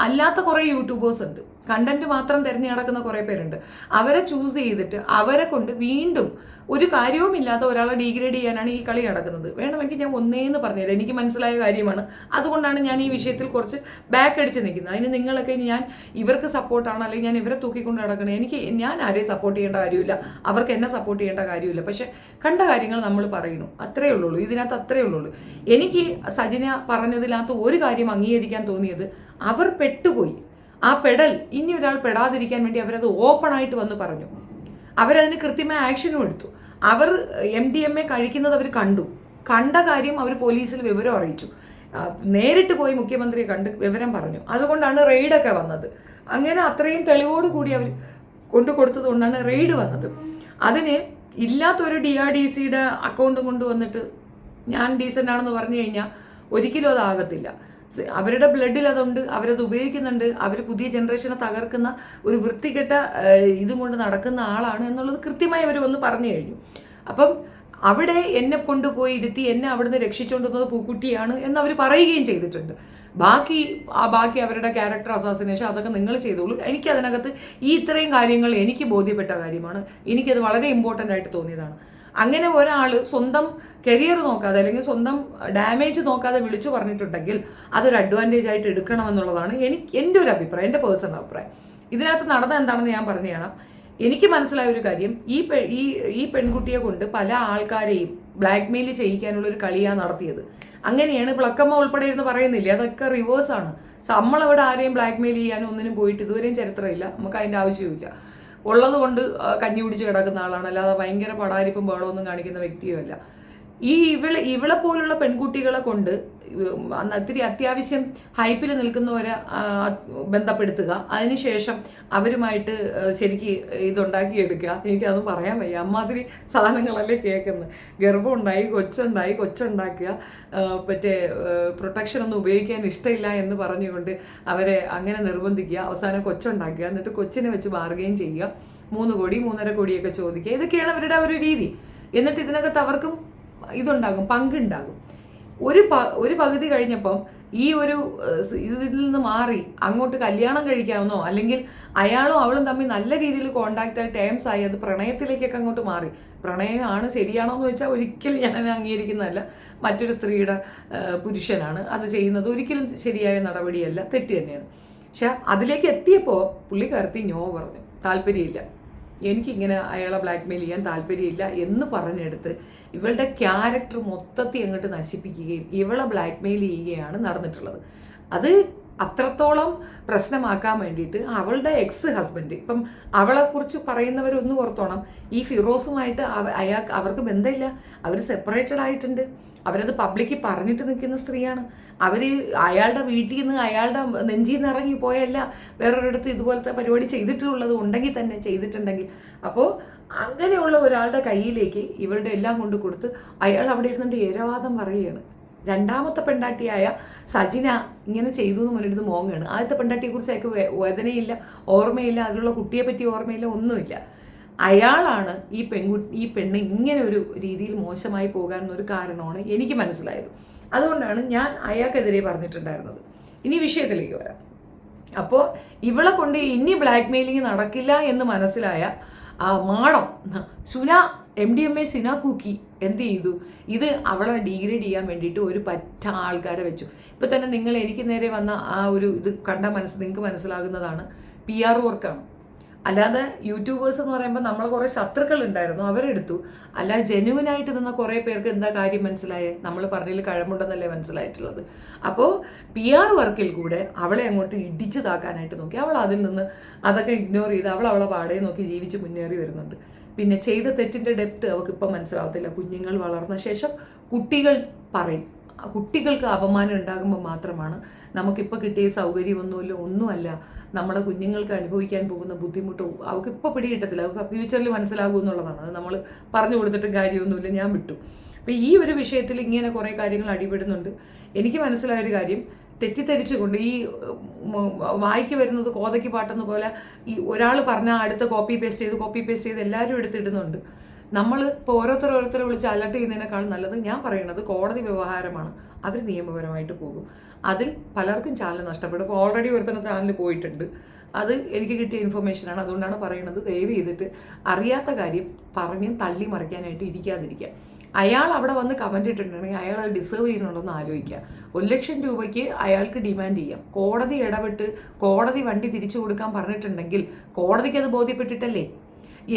അല്ലാത്ത കുറേ യൂട്യൂബേഴ്സ് ഉണ്ട്, കണ്ടന്റ് മാത്രം തിരഞ്ഞു നടക്കുന്ന കുറേ പേരുണ്ട്. അവരെ ചൂസ് ചെയ്തിട്ട് അവരെ കൊണ്ട് വീണ്ടും ഒരു കാര്യവുമില്ലാത്ത ഒരാളെ ഡീഗ്രേഡ് ചെയ്യാനാണ് ഈ കളി നടക്കുന്നത്. വേണമെങ്കിൽ ഞാൻ ഒന്നേന്ന് പറഞ്ഞുതരാം. എനിക്ക് മനസ്സിലായ കാര്യമാണ്. അതുകൊണ്ടാണ് ഞാൻ ഈ വിഷയത്തിൽ കുറച്ച് ബാക്ക് അടിച്ച് നിൽക്കുന്നത്. അതിന് നിങ്ങളൊക്കെ ഞാൻ ഇവർക്ക് സപ്പോർട്ടാണ് അല്ലെങ്കിൽ ഞാൻ ഇവരെ തൂക്കിക്കൊണ്ട് നടക്കണേ. ഞാൻ ആരെയും സപ്പോർട്ട് ചെയ്യേണ്ട കാര്യമില്ല, അവർക്ക് എന്നെ സപ്പോർട്ട് ചെയ്യേണ്ട കാര്യമില്ല. പക്ഷെ കണ്ട കാര്യങ്ങൾ നമ്മൾ പറയുന്നു, അത്രയേ ഉള്ളൂ. ഇതിനകത്ത് അത്രയേ ഉള്ളൂ. എനിക്ക് സജിന പറഞ്ഞതിനകത്ത് ഒരു കാര്യം അംഗീകരിക്കാൻ തോന്നിയത്, അവർ പെട്ടുപോയി. ആ പെടൽ ഇനി ഒരാൾ പെടാതിരിക്കാൻ വേണ്ടി അവരത് ഓപ്പൺ ആയിട്ട് വന്ന് പറഞ്ഞു. അവരതിന് കൃത്യമായ ആക്ഷനും എടുത്തു. അവർ MDMA കഴിക്കുന്നത് അവർ കണ്ട കാര്യം അവർ പോലീസിൽ വിവരം അറിയിച്ചു. നേരിട്ട് പോയി മുഖ്യമന്ത്രിയെ കണ്ട് വിവരം പറഞ്ഞു. അതുകൊണ്ടാണ് റെയ്ഡൊക്കെ വന്നത്. അങ്ങനെ അത്രയും തെളിവോടുകൂടി അവർ കൊണ്ടുകൊടുത്തത് കൊണ്ടാണ് റെയ്ഡ് വന്നത്. അതിന് ഇല്ലാത്തൊരു DRDCയുടെ അക്കൗണ്ട് കൊണ്ടുവന്നിട്ട് ഞാൻ ഡീസൻ്റ് ആണെന്ന് പറഞ്ഞു കഴിഞ്ഞാൽ ഒരിക്കലും അതാകത്തില്ല. അവരുടെ ബ്ലഡിൽ അതുണ്ട്, അവരത് ഉപയോഗിക്കുന്നുണ്ട്. അവർ പുതിയ ജനറേഷനെ തകർക്കുന്ന ഒരു വൃത്തികെട്ട ഇതും കൊണ്ട് നടക്കുന്ന ആളാണ് എന്നുള്ളത് കൃത്യമായി അവർ വന്ന് പറഞ്ഞു കഴിഞ്ഞു. അപ്പം അവിടെ എന്നെ കൊണ്ടുപോയി ഇരുത്തി എന്നെ അവിടുന്ന് രക്ഷിച്ചുകൊണ്ടുവന്നത് പൂക്കുട്ടിയാണ് എന്ന് അവർ പറയുകയും ചെയ്തിട്ടുണ്ട്. ബാക്കി അവരുടെ ക്യാരക്ടർ അസാസിനേഷൻ അതൊക്കെ നിങ്ങൾ ചെയ്തോളൂ. എനിക്കതിനകത്ത് ഇത്രയും കാര്യങ്ങൾ എനിക്ക് ബോധ്യപ്പെട്ട കാര്യമാണ്. എനിക്കത് വളരെ ഇമ്പോർട്ടൻ്റ് ആയിട്ട് തോന്നിയതാണ്. അങ്ങനെ ഒരാൾ സ്വന്തം കരിയർ നോക്കാതെ അല്ലെങ്കിൽ സ്വന്തം ഡാമേജ് നോക്കാതെ വിളിച്ചു പറഞ്ഞിട്ടുണ്ടെങ്കിൽ അതൊരു അഡ്വാൻറ്റേജ് ആയിട്ട് എടുക്കണമെന്നുള്ളതാണ് എൻ്റെ ഒരു അഭിപ്രായം, എൻ്റെ പേഴ്സണൽ അഭിപ്രായം. ഇതിനകത്ത് നടന്ന എന്താണെന്ന് ഞാൻ പറഞ്ഞു തരാം. എനിക്ക് മനസ്സിലായ ഒരു കാര്യം, ഈ പെൺകുട്ടിയെ കൊണ്ട് പല ആൾക്കാരെയും ബ്ലാക്ക് മെയിൽ ചെയ്യിക്കാനുള്ള ഒരു കളിയാണ് നടത്തിയത്. അങ്ങനെയാണ് പ്ലക്കമ്മ ഉൾപ്പെടെ ഇരുന്ന് പറയുന്നില്ലേ, അതൊക്കെ റിവേഴ്സാണ്. നമ്മളവിടെ ആരെയും ബ്ലാക്ക് മെയിൽ ചെയ്യാനും ഒന്നിനും പോയിട്ട് ഇതുവരെയും ചരിത്രമില്ല. നമുക്ക് അതിൻ്റെ ആവശ്യമില്ല. ഉള്ളത് കൊണ്ട് കഞ്ഞി കുടിച്ച് കിടക്കുന്ന ആളാണ്, അല്ലാതെ ഭയങ്കര പടാരിപ്പും ബഹളമൊന്നും കാണിക്കുന്ന വ്യക്തിയുമല്ല. ഇവളെ പോലുള്ള പെൺകുട്ടികളെ കൊണ്ട് ഇത്തിരി അത്യാവശ്യം ഹൈപ്പിൽ നിൽക്കുന്നവരെ ബന്ധപ്പെടുത്തുക, അതിനുശേഷം അവരുമായിട്ട് ശരിക്ക് ഇതുണ്ടാക്കിയെടുക്കുക. എനിക്കതൊന്നും പറയാൻ വയ്യ, അമ്മാതിരി സാധനങ്ങളല്ലേ കേൾക്കുന്നത്. ഗർഭമുണ്ടായി, കൊച്ചുണ്ടാക്കുക, മറ്റേ പ്രൊട്ടക്ഷൻ ഒന്നും ഉപയോഗിക്കാൻ ഇഷ്ടമില്ല എന്ന് പറഞ്ഞുകൊണ്ട് അവരെ അങ്ങനെ നിർബന്ധിക്കുക, അവസാനം കൊച്ചുണ്ടാക്കുക, എന്നിട്ട് കൊച്ചിനെ വെച്ച് ബാർഗെയിൻ ചെയ്യുക, 3 കോടി 3.5 കോടിയൊക്കെ ചോദിക്കുക. ഇതൊക്കെയാണ് അവരുടെ ഒരു രീതി. എന്നിട്ട് ഇതിനകത്ത് അവർക്കും ഇതുണ്ടാകും, പങ്കുണ്ടാകും. ഒരു പകുതി കഴിഞ്ഞപ്പം ഈ ഒരു ഇതിൽ നിന്ന് മാറി അങ്ങോട്ട് കല്യാണം കഴിക്കാമെന്നോ അല്ലെങ്കിൽ അയാളും അവളും തമ്മിൽ നല്ല രീതിയിൽ കോണ്ടാക്ട് ആയി ടേംസ് ആയി അത് പ്രണയത്തിലേക്കൊക്കെ അങ്ങോട്ട് മാറി. പ്രണയമാണ് ശരിയാണോ എന്ന് വെച്ചാൽ ഒരിക്കലും ഞാൻ അംഗീകരിക്കുന്നതല്ല. മറ്റൊരു സ്ത്രീയുടെ പുരുഷനാണ് അത് ചെയ്യുന്നത്, ഒരിക്കലും ശരിയായ നടപടിയല്ല, തെറ്റ് തന്നെയാണ്. പക്ഷെ അതിലേക്ക് എത്തിയപ്പോൾ പുള്ളിക്കാരത്തി നോ പറഞ്ഞു, താല്പര്യമില്ല, എനിക്കിങ്ങനെ അയാളെ ബ്ലാക്ക്മെയിൽ ചെയ്യാൻ താല്പര്യമില്ല എന്ന് പറഞ്ഞെടുത്ത് ഇവളുടെ ക്യാരക്ടർ മൊത്തത്തിൽ അങ്ങോട്ട് നശിപ്പിക്കുകയും ഇവളെ ബ്ലാക്ക്മെയിൽ ചെയ്യുകയാണ് നടന്നിട്ടുള്ളത്. അത് അത്രത്തോളം പ്രശ്നമാക്കാൻ വേണ്ടിയിട്ട് അവളുടെ എക്സ് ഹസ്ബൻഡ്, ഇപ്പം അവളെക്കുറിച്ച് പറയുന്നവരൊന്ന് ഓർത്തോണം, ഈ ഫിറോസുമായിട്ട് അവർക്ക് ബന്ധമില്ല, അവർ സെപ്പറേറ്റഡ് ആയിട്ടുണ്ട്. അവരത് പബ്ലിക്കിൽ പറഞ്ഞിട്ട് നിൽക്കുന്ന സ്ത്രീയാണ്. അവർ അയാളുടെ വീട്ടിൽ നിന്ന് അയാളുടെ നെഞ്ചിൽ നിന്ന് ഇറങ്ങി പോയല്ല വേറൊരിടത്ത് ഇതുപോലത്തെ പരിപാടി ചെയ്തിട്ടുള്ളത് ഉണ്ടെങ്കിൽ തന്നെ ചെയ്തിട്ടുണ്ടെങ്കിൽ. അപ്പോൾ അങ്ങനെയുള്ള ഒരാളുടെ കയ്യിലേക്ക് ഇവരുടെ എല്ലാം കൊണ്ട് കൊടുത്ത് അയാൾ അവിടെ ഇരുന്നുകൊണ്ട് ഏരവാദം പറയുകയാണ്. രണ്ടാമത്തെ പെണ്ടാട്ടിയായ സജിന ഇങ്ങനെ ചെയ്തു എന്ന് പറഞ്ഞിട്ട് മോങ്ങാണ്. ആദ്യത്തെ പെണ്ടാട്ടിയെക്കുറിച്ച് അയാൾക്ക് വേദനയില്ല, ഓർമ്മയില്ല, അതിലുള്ള കുട്ടിയെ പറ്റി ഓർമ്മയില്ല, ഒന്നുമില്ല. അയാളാണ് ഈ പെണ്ണ് ഇങ്ങനെ ഒരു രീതിയിൽ മോശമായി പോകാനൊരു കാരണമാണ് എനിക്ക് മനസ്സിലായത്. അതുകൊണ്ടാണ് ഞാൻ അയാൾക്കെതിരെ പറഞ്ഞിട്ടുണ്ടായിരുന്നത്. ഇനി വിഷയത്തിലേക്ക് വരാം. അപ്പോൾ ഇവളെ കൊണ്ട് ഇനി ബ്ലാക്ക് മെയിലിംഗ് നടക്കില്ല എന്ന് മനസ്സിലായ മാളം MDMA സിന കൂക്കി എന്ത് ചെയ്തു, ഇത് അവളെ ഡീഗ്രേഡ് ചെയ്യാൻ വേണ്ടിയിട്ട് ഒരു ആൾക്കാരെ വെച്ചു. ഇപ്പം തന്നെ നിങ്ങൾ എനിക്ക് നേരെ വന്ന ആ ഒരു ഇത് കണ്ട നിങ്ങൾക്ക് മനസ്സിലാകുന്നതാണ്, PR വർക്കാണ്. അല്ലാതെ യൂട്യൂബേഴ്സ് എന്ന് പറയുമ്പോൾ നമ്മൾ കുറേ ശത്രുക്കൾ ഉണ്ടായിരുന്നു, അവരെടുത്തു. അല്ലാതെ ജെന്യുവനായിട്ട് നിന്ന കുറേ പേർക്ക് എന്താ കാര്യം മനസ്സിലായേ, നമ്മൾ പറഞ്ഞതിൽ കഴമ്പുണ്ടെന്നല്ലേ മനസ്സിലായിട്ടുള്ളത്. അപ്പോൾ PR വർക്കിൽ കൂടെ അവളെ അങ്ങോട്ട് ഇടിച്ചു താക്കാനായിട്ട് നോക്കി. അവൾ അതിൽ നിന്ന് അതൊക്കെ ഇഗ്നോർ ചെയ്ത് അവളെ പാടേ നോക്കി ജീവിച്ച് മുന്നേറി വരുന്നുണ്ട്. പിന്നെ ചെയ്ത തെറ്റിൻ്റെ ഡെപ്ത് അവൾക്ക് ഇപ്പം മനസ്സിലാവത്തില്ല. കുഞ്ഞുങ്ങൾ വളർന്ന ശേഷം കുട്ടികൾ പറയും, കുട്ടികൾക്ക് അപമാനം ഉണ്ടാകുമ്പോൾ മാത്രമാണ് നമുക്കിപ്പോൾ കിട്ടിയ സൗകര്യമൊന്നുമില്ല, ഒന്നുമല്ല, നമ്മുടെ കുഞ്ഞുങ്ങൾക്ക് അനുഭവിക്കാൻ പോകുന്ന ബുദ്ധിമുട്ടോ അവൾക്ക് ഇപ്പോൾ പിടികിട്ടത്തില്ല, അവൾക്ക് ഫ്യൂച്ചറിൽ മനസ്സിലാകും എന്നുള്ളതാണ്. അത് നമ്മൾ പറഞ്ഞു കൊടുത്തിട്ടും കാര്യമൊന്നുമില്ല, ഞാൻ വിട്ടു. അപ്പോൾ ഈ ഒരു വിഷയത്തിൽ ഇങ്ങനെ കുറേ കാര്യങ്ങൾ അടിപെടുന്നുണ്ട്. എനിക്ക് മനസ്സിലായൊരു കാര്യം, തെറ്റിദ്ധരിച്ചുകൊണ്ട് ഈ വായിക്ക് വരുന്നത് കോതയ്ക്ക് പാട്ടെന്ന പോലെ ഈ ഒരാൾ പറഞ്ഞാൽ അടുത്ത കോപ്പി പേസ്റ്റ് ചെയ്ത് എല്ലാവരും എടുത്തിടുന്നുണ്ട്. നമ്മൾ ഇപ്പോൾ ഓരോരുത്തരെ വിളിച്ച് അലർട്ട് ചെയ്യുന്നതിനേക്കാളും നല്ലത് ഞാൻ പറയുന്നത് കോടതി വ്യവഹാരമാണ്, അവർ നിയമപരമായിട്ട് പോകും. അതിൽ പലർക്കും ചാനൽ നഷ്ടപ്പെടും. ഇപ്പോൾ ഓൾറെഡി ഒരുത്തന്നെ ചാനൽ പോയിട്ടുണ്ട്. അത് എനിക്ക് കിട്ടിയ ഇൻഫർമേഷനാണ്, അതുകൊണ്ടാണ് പറയുന്നത്. ദയവ് ചെയ്തിട്ട് അറിയാത്ത കാര്യം പറഞ്ഞ് തള്ളി മറിക്കാനായിട്ട് ഇരിക്കാതിരിക്കുക. അയാൾ അവിടെ വന്ന് കമൻറ്റ് ഇട്ടിട്ടുണ്ടെങ്കിൽ അയാൾ അത് ഡിസേർവ് ചെയ്യുന്നുണ്ടോയെന്ന് ആലോചിക്കുക. 1 ലക്ഷം രൂപയ്ക്ക് അയാൾക്ക് ഡിമാൻഡ് ചെയ്യാം. കോടതി ഇടപെട്ട് കോടതി വണ്ടി തിരിച്ചു കൊടുക്കാൻ പറഞ്ഞിട്ടുണ്ടെങ്കിൽ കോടതിക്ക് അത് ബോധ്യപ്പെട്ടിട്ടല്ലേ.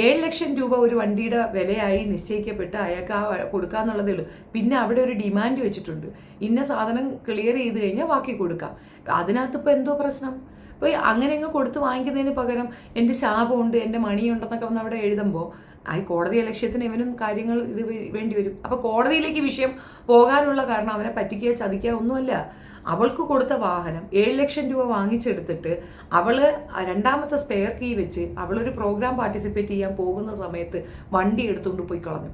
7 ലക്ഷം രൂപ ഒരു വണ്ടിയുടെ വിലയായി നിശ്ചയിക്കപ്പെട്ട് അയാൾക്ക് കൊടുക്കാന്നുള്ളതേ ഉള്ളൂ. പിന്നെ അവിടെ ഒരു ഡിമാൻഡ് വെച്ചിട്ടുണ്ട്, ഇന്ന സാധനം ക്ലിയർ ചെയ്ത് കഴിഞ്ഞാൽ ബാക്കി കൊടുക്കാം. അതിനകത്ത് ഇപ്പോൾ എന്തോ പ്രശ്നം? അപ്പോൾ അങ്ങനെ അങ്ങ് കൊടുത്ത് വാങ്ങിക്കുന്നതിന് പകരം എൻ്റെ ശാപമുണ്ട്, എൻ്റെ മണിയുണ്ടെന്നൊക്കെ വന്ന് അവിടെ എഴുതുമ്പോൾ കോടതി ലക്ഷ്യത്തിന് ഇവനും കാര്യങ്ങൾ ഇത് വേണ്ടി വരും. അപ്പോൾ കോടതിയിലേക്ക് വിഷയം പോകാനുള്ള കാരണം അവനെ പറ്റിക്കുക ചതിക്കുക ഒന്നുമല്ല. അവൾക്ക് കൊടുത്ത വാഹനം 7 ലക്ഷം രൂപ വാങ്ങിച്ചെടുത്തിട്ട് അവള് രണ്ടാമത്തെ സ്പെയർ കീ വെച്ച് അവളൊരു പ്രോഗ്രാം പാർട്ടിസിപ്പേറ്റ് ചെയ്യാൻ പോകുന്ന സമയത്ത് വണ്ടി എടുത്തുകൊണ്ട് പോയി കളഞ്ഞു.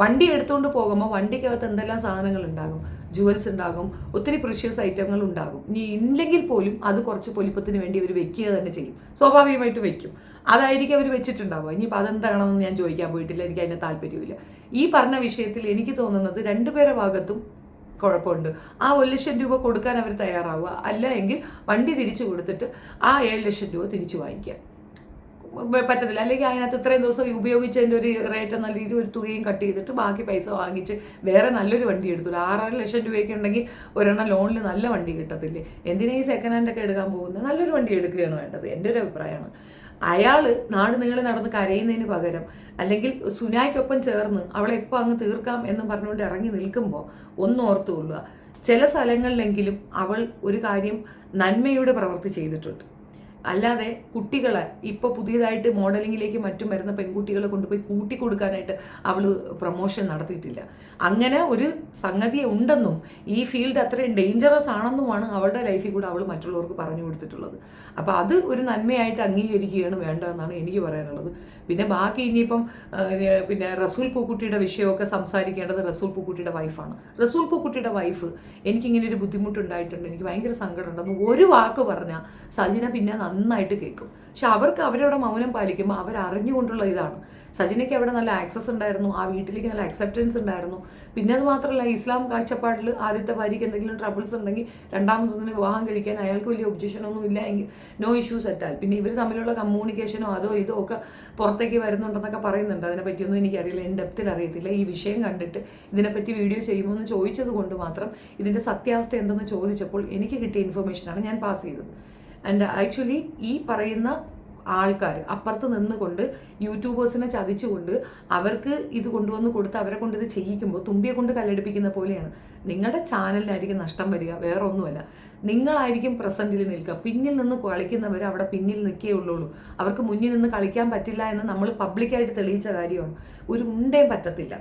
വണ്ടി എടുത്തുകൊണ്ട് പോകുമ്പോൾ വണ്ടിക്കകത്ത് എന്തെല്ലാം സാധനങ്ങൾ ഉണ്ടാകും, ജുവൽസ് ഉണ്ടാകും, ഒത്തിരി പ്രീഷ്യസ് ഐറ്റങ്ങൾ ഉണ്ടാകും. ഇനി ഇല്ലെങ്കിൽ പോലും അത് കുറച്ച് പൊലിപ്പത്തിന് വേണ്ടി അവർ വെക്കുക തന്നെ ചെയ്യും, സ്വാഭാവികമായിട്ട് വെക്കും. അതായിരിക്കും അവർ വെച്ചിട്ടുണ്ടാവുക. ഇനിയിപ്പോൾ അതെന്താണെന്ന് ഞാൻ ചോദിക്കാൻ പോയിട്ടില്ല, എനിക്ക് അതിന് താല്പര്യമില്ല. ഈ പറഞ്ഞ വിഷയത്തിൽ എനിക്ക് തോന്നുന്നത് രണ്ടുപേരെ ഭാഗത്തും കുഴപ്പമുണ്ട്. ആ 1 ലക്ഷം രൂപ കൊടുക്കാൻ അവർ തയ്യാറാവുക, അല്ല എങ്കിൽ വണ്ടി തിരിച്ചു കൊടുത്തിട്ട് ആ 7 ലക്ഷം രൂപ തിരിച്ചു വാങ്ങിക്കുക. പറ്റത്തില്ല. അല്ലെങ്കിൽ അതിനകത്ത് ഇത്രയും ദിവസം ഉപയോഗിച്ചതിൻ്റെ ഒരു റേറ്റ് എന്ന രീതിയിൽ ഒരു തുകയും കട്ട് ചെയ്തിട്ട് ബാക്കി പൈസ വാങ്ങിച്ച് വേറെ നല്ലൊരു വണ്ടി എടുത്തില്ല. 6.5 ലക്ഷം രൂപയൊക്കെ ഉണ്ടെങ്കിൽ ഒരെണ്ണം ലോണിൽ നല്ല വണ്ടി കിട്ടത്തില്ലേ? എന്തിനാ ഈ സെക്കൻഡ് ഹാൻഡൊക്കെ എടുക്കാൻ പോകുന്നത്? നല്ലൊരു വണ്ടി എടുക്കുകയാണ് വേണ്ടത്, എൻ്റെ ഒരു അഭിപ്രായമാണ്. അയാൾ നാട് നീളെ നടന്ന് കരയുന്നതിന് പകരം അല്ലെങ്കിൽ സുനായ്ക്കൊപ്പം ചേർന്ന് അവളെ എപ്പോൾ അങ്ങ് തീർക്കാം എന്ന് പറഞ്ഞുകൊണ്ട് ഇറങ്ങി നിൽക്കുമ്പോൾ ഒന്ന് ഓർത്തുകൊള്ളുക, ചില സ്ഥലങ്ങളിലെങ്കിലും അവൾ ഒരു കാര്യം നന്മയുടെ പ്രവൃത്തി ചെയ്തിട്ടുണ്ട്. അല്ലാതെ കുട്ടികളെ ഇപ്പോൾ പുതിയതായിട്ട് മോഡലിങ്ങിലേക്ക് മറ്റും വരുന്ന പെൺകുട്ടികളെ കൊണ്ടുപോയി കൂട്ടിക്കൊടുക്കാനായിട്ട് അവൾ പ്രൊമോഷൻ നടത്തിയിട്ടില്ല. അങ്ങനെ ഒരു സംഗതി ഉണ്ടെന്നും ഈ ഫീൽഡ് അത്രയും ഡേഞ്ചറസ് ആണെന്നുമാണ് അവളുടെ ലൈഫിൽ കൂടെ അവൾ മറ്റുള്ളവർക്ക് പറഞ്ഞു കൊടുത്തിട്ടുള്ളത്. അപ്പോൾ അത് ഒരു നന്മയായിട്ട് അംഗീകരിക്കുകയാണ് വേണ്ടതെന്നാണ് എനിക്ക് പറയാനുള്ളത്. പിന്നെ ബാക്കി ഇനിയിപ്പം പിന്നെ റസൂൽ പൂക്കുട്ടിയുടെ വിഷയമൊക്കെ സംസാരിക്കേണ്ടത് റസൂൽ പൂക്കുട്ടിയുടെ വൈഫാണ്. റസൂൽ പൂക്കുട്ടിയുടെ വൈഫ് എനിക്കിങ്ങനെ ഒരു ബുദ്ധിമുട്ടുണ്ടായിട്ടുണ്ട്, എനിക്ക് ഭയങ്കര സങ്കടമുണ്ടെന്ന് ഒരു വാക്ക് പറഞ്ഞാൽ സജിന പിന്നെ നന്നായിട്ട് കേൾക്കും. പക്ഷെ അവർക്ക് അവരവിടെ മൗനം പാലിക്കുമ്പോൾ അവരറിഞ്ഞുകൊണ്ടുള്ള ഇതാണ്. സജിനയ്ക്ക് അവിടെ നല്ല ആക്സസ് ഉണ്ടായിരുന്നു, ആ വീട്ടിലേക്ക് നല്ല അക്സെപ്റ്റൻസ് ഉണ്ടായിരുന്നു. പിന്നെ അത് മാത്രമല്ല, ഇസ്ലാം കാഴ്ചപ്പാടിൽ ആദ്യത്തെ ഭാര്യയ്ക്ക് എന്തെങ്കിലും ട്രബിൾസ് ഉണ്ടെങ്കിൽ രണ്ടാമതൊന്നിന് വിവാഹം കഴിക്കാൻ അയാൾക്ക് വലിയ ഒബ്ജക്ഷനൊന്നും ഇല്ല എങ്കിൽ നോ ഇഷ്യൂസ് അറ്റാൽ. പിന്നെ ഇവർ തമ്മിലുള്ള കമ്മ്യൂണിക്കേഷനോ അതോ ഇതോ ഒക്കെ പുറത്തേക്ക് വരുന്നുണ്ടെന്നൊക്കെ പറയുന്നുണ്ട്. അതിനെപ്പറ്റിയൊന്നും എനിക്കറിയില്ല, എൻ്റെ ഡെപ്തിൽ അറിയത്തില്ല. ഈ വിഷയം കണ്ടിട്ട് ഇതിനെപ്പറ്റി വീഡിയോ ചെയ്യുമ്പോൾ എന്ന് ചോദിച്ചത് കൊണ്ട് മാത്രം ഇതിൻ്റെ സത്യാവസ്ഥ എന്തെന്ന് ചോദിച്ചപ്പോൾ എനിക്ക് കിട്ടിയ ഇൻഫർമേഷനാണ് ഞാൻ പാസ് ചെയ്തത്. ആൻഡ് ആക്ച്വലി ഈ പറയുന്ന ആൾക്കാർ അപ്പുറത്ത് നിന്നുകൊണ്ട് യൂട്യൂബേഴ്സിനെ ചതിച്ചുകൊണ്ട് അവർക്ക് ഇത് കൊണ്ടുവന്ന് കൊടുത്ത് അവരെ കൊണ്ട് ഇത് ചെയ്യിക്കുമ്പോൾ തുമ്പിയെ കൊണ്ട് കല്ലെടുപ്പിക്കുന്ന പോലെയാണ്. നിങ്ങളുടെ ചാനലിനായിരിക്കും നഷ്ടം വരിക, വേറെ ഒന്നുമല്ല. നിങ്ങളായിരിക്കും പ്രസന്റിൽ നിൽക്കുക. പിന്നിൽ നിന്ന് കളിക്കുന്നവർ അവിടെ പിന്നിൽ നിൽക്കേ ഉള്ളൂ. അവർക്ക് മുന്നിൽ നിന്ന് കളിക്കാൻ പറ്റില്ല എന്ന് നമ്മൾ പബ്ലിക്കായിട്ട് തെളിയിച്ച കാര്യമാണ്. ഒരു ഉണ്ടേം പറ്റത്തില്ല.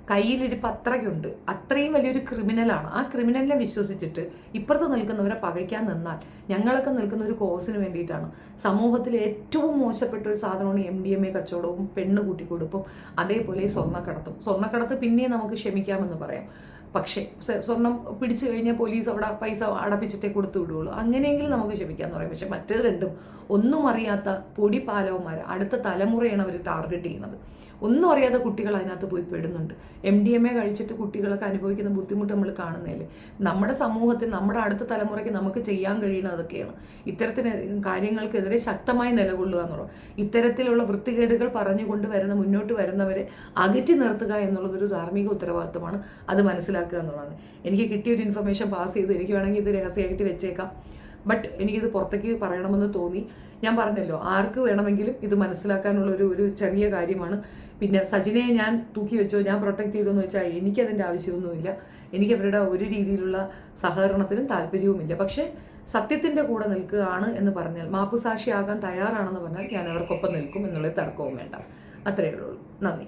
കയ്യിലിരിപ്പ് അത്രയ്ക്കുണ്ട്. അത്രയും വലിയൊരു ക്രിമിനലാണ്. ആ ക്രിമിനലിനെ വിശ്വസിച്ചിട്ട് ഇപ്പുറത്ത് നിൽക്കുന്നവരെ പകയ്ക്കാൻ നിന്നാൽ ഞങ്ങളൊക്കെ നിൽക്കുന്ന ഒരു കോസിന് വേണ്ടിയിട്ടാണ്. സമൂഹത്തിൽ ഏറ്റവും മോശപ്പെട്ട ഒരു സാധനമാണ് MDMA കച്ചവടവും പെണ്ണ് കൂട്ടിക്കൊടുപ്പും അതേപോലെ സ്വർണ്ണക്കടത്തും. സ്വർണ്ണക്കടത്ത് പിന്നെയും നമുക്ക് ക്ഷമിക്കാമെന്ന് പറയാം. പക്ഷേ സ്വർണം പിടിച്ചു കഴിഞ്ഞാൽ പോലീസ് അവിടെ പൈസ അടപ്പിച്ചിട്ടേ കൊടുത്തു വിടുകയുള്ളൂ. അങ്ങനെയെങ്കിലും നമുക്ക് ക്ഷമിക്കാമെന്ന് പറയും. പക്ഷെ മറ്റേത് രണ്ടും ഒന്നും അറിയാത്ത പൊടിപാലവന്മാർ, അടുത്ത തലമുറയാണ് അവർ ടാർഗറ്റ് ചെയ്യുന്നത്. ഒന്നും അറിയാതെ കുട്ടികൾ അതിനകത്ത് പോയി പെടുന്നുണ്ട്. MDMA കഴിച്ചിട്ട് കുട്ടികളൊക്കെ അനുഭവിക്കുന്ന ബുദ്ധിമുട്ട് നമ്മൾ കാണുന്നതല്ലേ. നമ്മുടെ സമൂഹത്തിൽ നമ്മുടെ അടുത്ത തലമുറയ്ക്ക് നമുക്ക് ചെയ്യാൻ കഴിയുന്നത് അതൊക്കെയാണ്. ഇത്തരത്തിന് കാര്യങ്ങൾക്കെതിരെ ശക്തമായി നിലകൊള്ളുക എന്നുള്ളത്, ഇത്തരത്തിലുള്ള വൃത്തികേടുകൾ പറഞ്ഞുകൊണ്ട് മുന്നോട്ട് വരുന്നവരെ അകറ്റി നിർത്തുക എന്നുള്ളതൊരു ധാർമ്മിക ഉത്തരവാദിത്തമാണ്. അത് മനസ്സിലാക്കുക എന്നുള്ളതാണ്. എനിക്ക് കിട്ടിയൊരു ഇൻഫർമേഷൻ പാസ് ചെയ്തു. എനിക്ക് വേണമെങ്കിൽ ഇത് രഹസ്യമായിട്ട് വെച്ചേക്കാം. ബട്ട് എനിക്കിത് പുറത്തേക്ക് പറയണമെന്ന് തോന്നി. ഞാൻ പറഞ്ഞല്ലോ, ആർക്ക് വേണമെങ്കിലും ഇത് മനസ്സിലാക്കാനുള്ള ഒരു ചെറിയ കാര്യമാണ്. പിന്നെ സജിനയെ ഞാൻ തൂക്കി വെച്ചോ, ഞാൻ പ്രൊട്ടക്ട് ചെയ്തോന്ന് വെച്ചാൽ എനിക്കതിൻ്റെ ആവശ്യമൊന്നുമില്ല. എനിക്ക് അവരുടെ ഒരു രീതിയിലുള്ള സഹകരണത്തിനും താല്പര്യവുമില്ല. പക്ഷേ സത്യത്തിൻ്റെ കൂടെ നിൽക്കുകയാണ് എന്ന് പറഞ്ഞാൽ, മാപ്പുസാക്ഷിയാകാൻ തയ്യാറാണെന്ന് പറഞ്ഞാൽ ഞാൻ അവർക്കൊപ്പം നിൽക്കും എന്നുള്ള തർക്കവും വേണ്ട. അത്രയേ ഉള്ളൂ. നന്ദി.